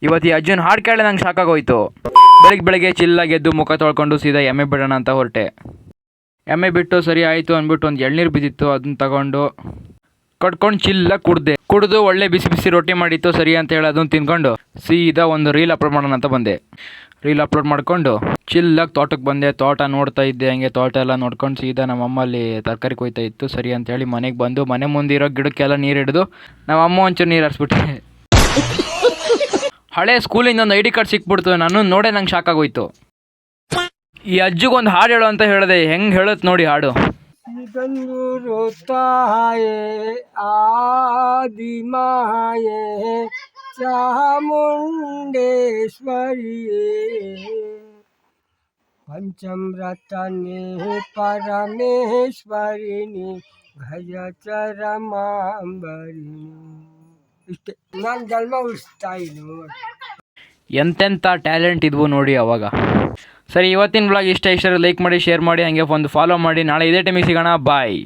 ಇವತ್ತು ಈ ಅಜ್ಜನ ಹಾಡು ಕೇಳಿ ನಂಗೆ ಸಾಕಾಗೋಯ್ತು. ಬೆಳಗ್ಗೆ ಚಿಲ್ಲಾಗಿ ಎದ್ದು ಮುಖ ತೊಳ್ಕೊಂಡು ಸೀದಾ ಎಮ್ಮೆ ಬಿಡೋಣ ಅಂತ ಹೊರಟೆ. ಎಮ್ಮೆ ಬಿಟ್ಟು ಸರಿ ಆಯಿತು ಅಂದ್ಬಿಟ್ಟು ಒಂದು ಎಳ್ನೀರು ಬಿದ್ದಿತ್ತು, ಅದನ್ನ ತಗೊಂಡು ಕಟ್ಕೊಂಡು ಚಿಲ್ಲಾಗಿ ಕುಡಿದು ಒಳ್ಳೆ ಬಿಸಿ ಬಿಸಿ ರೊಟ್ಟಿ ಮಾಡಿತ್ತು ಸರಿ ಅಂತ ಹೇಳಿ ಅದನ್ನು ತಿಂದ್ಕೊಂಡು ಸೀದಾ ಒಂದು ರೀಲ್ ಅಪ್ಲೋಡ್ ಮಾಡೋಣ ಅಂತ ಬಂದೆ. ರೀಲ್ ಅಪ್ಲೋಡ್ ಮಾಡ್ಕೊಂಡು ಚಿಲ್ಲಾಗಿ ತೋಟಕ್ಕೆ ಬಂದೆ. ತೋಟ ನೋಡ್ತಾ ಇದ್ದೆ, ಹಂಗೆ ತೋಟ ಎಲ್ಲ ನೋಡ್ಕೊಂಡು ಸೀದಾ ನಮ್ಮ ಅಮ್ಮಲ್ಲಿ ತರಕಾರಿ ಕೊಯ್ತಾ ಇತ್ತು ಸರಿ ಅಂತೇಳಿ ಮನೆಗೆ ಬಂದು ಮನೆ ಮುಂದಿರೋ ಗಿಡಕ್ಕೆಲ್ಲ ನೀರು ಹಿಡಿದು ನಮ್ಮ ಅಮ್ಮ ಒಂಚೂರು ನೀರು ಹರಿಸ್ಬಿಟ್ಟೆ. ಹಳೆ ಸ್ಕೂಲಿಂದ ಒಂದು ID ಕಾರ್ಡ್ ಸಿಕ್ಬಿಡ್ತು. ನಾನು ನೋಡೇ ನಂಗೆ ಶಾಕಾಗೋಯ್ತು. ಈ ಅಜ್ಜಿಗೊಂದು ಹಾಡು ಹೇಳು ಅಂತ ಹೇಳಿದೆ, ಹೆಂಗೆ ಹೇಳುತ್ತೆ ನೋಡಿ ಹಾಡು. ಇದೊಂದು ತಾಯೇ ಆದಿಮಾಯೇ ಚಾಮುಂಡೇಶ್ವರಿಯೇ ಪಂಚಮ್ರತನೇ ಪರಮೇಶ್ವರಿನಿ ಗಜಚರಮಾಂಬರಿನಿ. ಇಷ್ಟೇ ನಾನು ಜನ್ಮ ಉಳಿಸ್ತಾ ಇನ್ನು. ಎಂತೆಂಥ ಟ್ಯಾಲೆಂಟ್ ಇದ್ವು ನೋಡಿ ಅವಾಗ. ಸರಿ, ಇವತ್ತಿನ ಬ್ಲಾಗ್ ಇಷ್ಟ ಲೈಕ್ ಮಾಡಿ, ಶೇರ್ ಮಾಡಿ, ಹಂಗೆ ಒಂದು ಫಾಲೋ ಮಾಡಿ. ನಾಳೆ ಇದೇ ಟೈಮಿಗೆ ಸಿಗೋಣ. ಬಾಯ್.